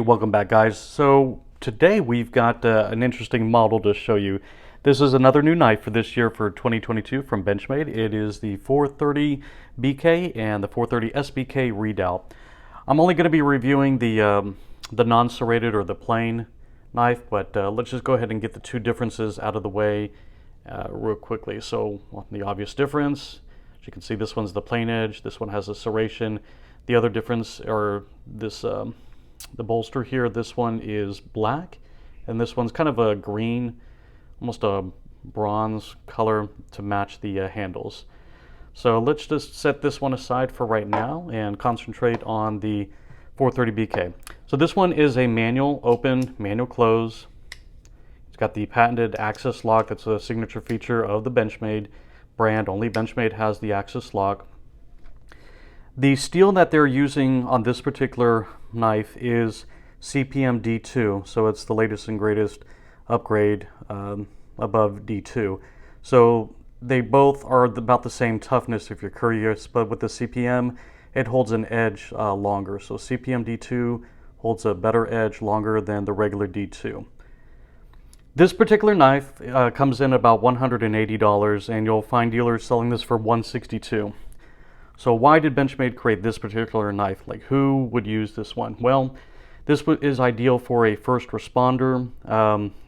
welcome back guys. So today we've got an interesting model to show you. This is another new knife for this year for 2022 from Benchmade. It is the 430BK and the 430SBK Redoubt. I'm only going to be reviewing the non-serrated or the plain knife, but let's just go ahead and get the two differences out of the way real quickly. So the obvious difference, as you can see, this one's the plain edge, this one has a serration. The other difference are this the bolster here. This one is black, and this one's kind of a green, almost a bronze color to match the handles. So let's just set this one aside for right now and concentrate on the 430BK. So this one is a manual open, manual close. It's got the patented access lock. That's a signature feature of the Benchmade brand. Only Benchmade has the access lock. The steel that they're using on this particular knife is CPM D2, so it's the latest and greatest upgrade above D2. So they both are about the same toughness if you're curious, but with the CPM, it holds an edge longer. So CPM D2 holds a better edge longer than the regular D2. This particular knife comes in about $180, and you'll find dealers selling this for $162. So why did Benchmade create this particular knife? Like, who would use this one? Well, this is ideal for a first responder,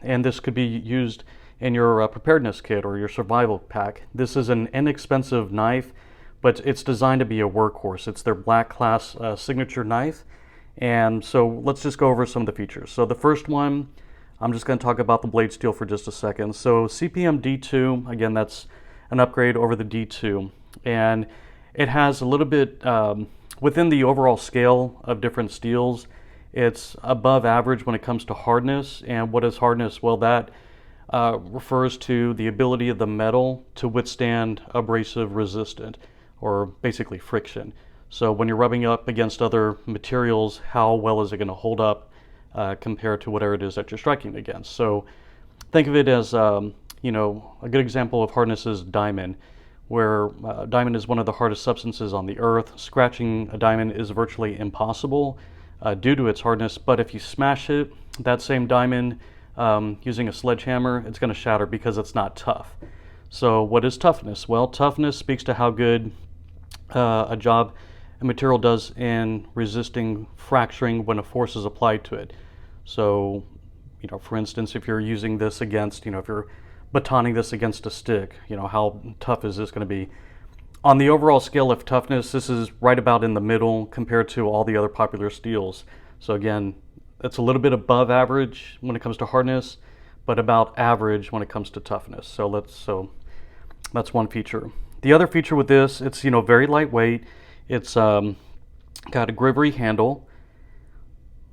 and this could be used in your preparedness kit or your survival pack. This is an inexpensive knife, but it's designed to be a workhorse. It's their black class signature knife. And so let's just go over some of the features. So the first one, I'm just going to talk about the blade steel for just a second. So CPM D2, again, that's an upgrade over the D2. And it has a little bit, within the overall scale of different steels, it's above average when it comes to hardness. And what is hardness? Well, that refers to the ability of the metal to withstand abrasive resistant, or basically friction. So when you're rubbing up against other materials, how well is it going to hold up compared to whatever it is that you're striking against? So think of it as, you know, a good example of hardness is diamond, where diamond is one of the hardest substances on the earth. Scratching a diamond is virtually impossible due to its hardness, but if you smash it, that same diamond, using a sledgehammer, it's going to shatter because it's not tough. So what is toughness? Well, toughness speaks to how good a job a material does in resisting fracturing when a force is applied to it. So, you know, for instance, if you're using this against, you know, if you're batoning this against a stick, you know, how tough is this going to be? On the overall scale of toughness, this is right about in the middle compared to all the other popular steels. So again, it's a little bit above average when it comes to hardness, but about average when it comes to toughness. So that's one feature. The other feature with this, it's, you know, very lightweight. It's got a Grivory handle,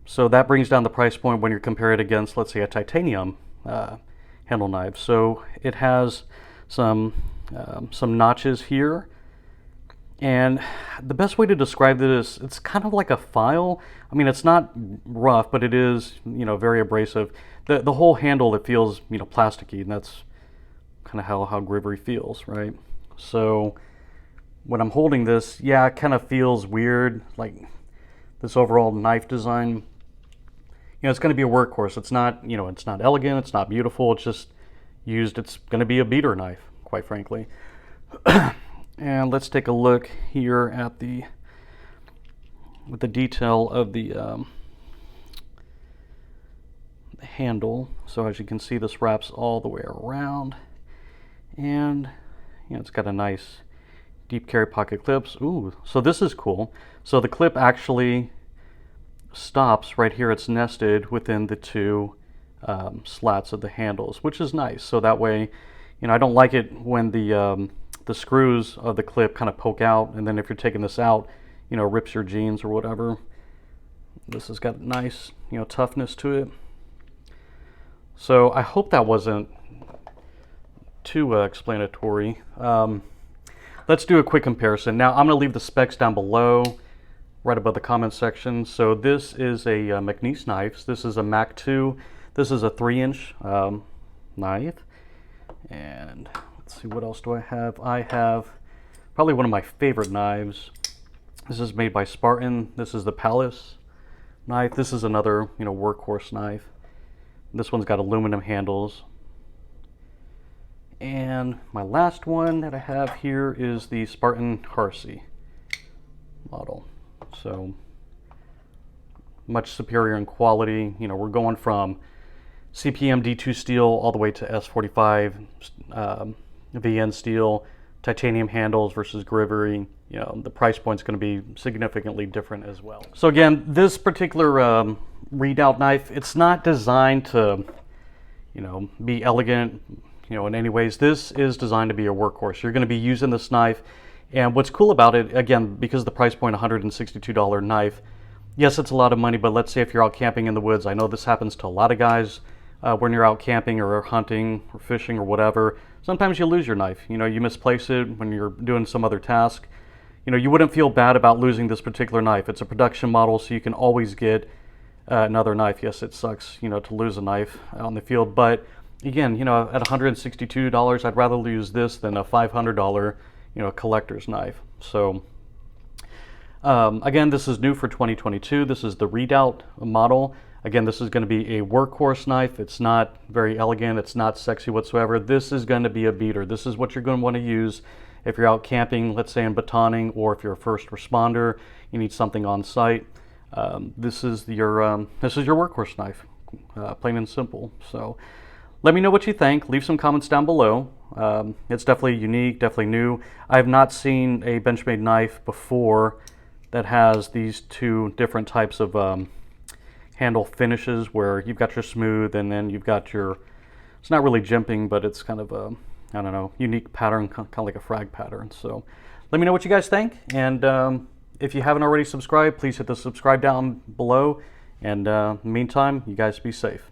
so that brings down the price point when you compare it against, let's say, a titanium handle knife. So it has some notches here, and the best way to describe this, it's kind of like a file. I mean, it's not rough, but it is, you know, very abrasive. The whole handle, it feels, you know, plasticky, and that's kind of how Grivory feels, right? So when I'm holding this, yeah, it kind of feels weird, like this overall knife design. You know, it's going to be a workhorse. It's not, you know, it's not elegant, it's not beautiful, it's just used, it's going to be a beater knife, quite frankly. And let's take a look here at the detail of the handle. So as you can see, this wraps all the way around, and you know, it's got a nice deep carry pocket clips. Ooh, so this is cool. So the clip actually stops right here. It's nested within the two slats of the handles, which is nice. So that way, you know, I don't like it when the screws of the clip kind of poke out, and then if you're taking this out, you know, rips your jeans or whatever. This has got nice, you know, toughness to it. So I hope that wasn't too explanatory. Let's do a quick comparison. Now I'm going to leave the specs down below, right above the comment section. So this is a McNeese knife. This is a Mac 2. This is a 3-inch knife. And let's see, what else do I have? I have probably one of my favorite knives. This is made by Spartan. This is the Palace knife. This is another, Workhorse knife. This one's got aluminum handles. And my last one that I have here is the Spartan Harsey model. So much superior in quality. We're going from CPM D2 steel all the way to S45 VN steel, titanium handles versus Grivory. The price point's going to be significantly different as well. So again, this particular Redoubt knife, it's not designed to, be elegant, in any ways. This is designed to be a workhorse. You're going to be using this knife, and what's cool about it, again, because the price point, $162 knife, yes, it's a lot of money, but let's say if you're out camping in the woods, I know this happens to a lot of guys when you're out camping or hunting or fishing or whatever. Sometimes you lose your knife. You misplace it when you're doing some other task. You wouldn't feel bad about losing this particular knife. It's a production model, so you can always get another knife. Yes, it sucks, to lose a knife on the field, but again, at $162, I'd rather lose this than a $500, collector's knife. So again, this is new for 2022. This is the Redoubt model. Again, this is going to be a workhorse knife. It's not very elegant. It's not sexy whatsoever. This is going to be a beater. This is what you're going to want to use if you're out camping, let's say in batoning, or if you're a first responder, you need something on site. This is your workhorse knife, plain and simple. So let me know what you think. Leave some comments down below. It's definitely unique, definitely new. I have not seen a Benchmade knife before that has these two different types of handle finishes, where you've got your smooth and then you've got your, it's not really jimping, but it's kind of a, I don't know, unique pattern, kind of like a frag pattern. So let me know what you guys think, and if you haven't already subscribed, please hit the subscribe down below, and in the meantime, you guys be safe.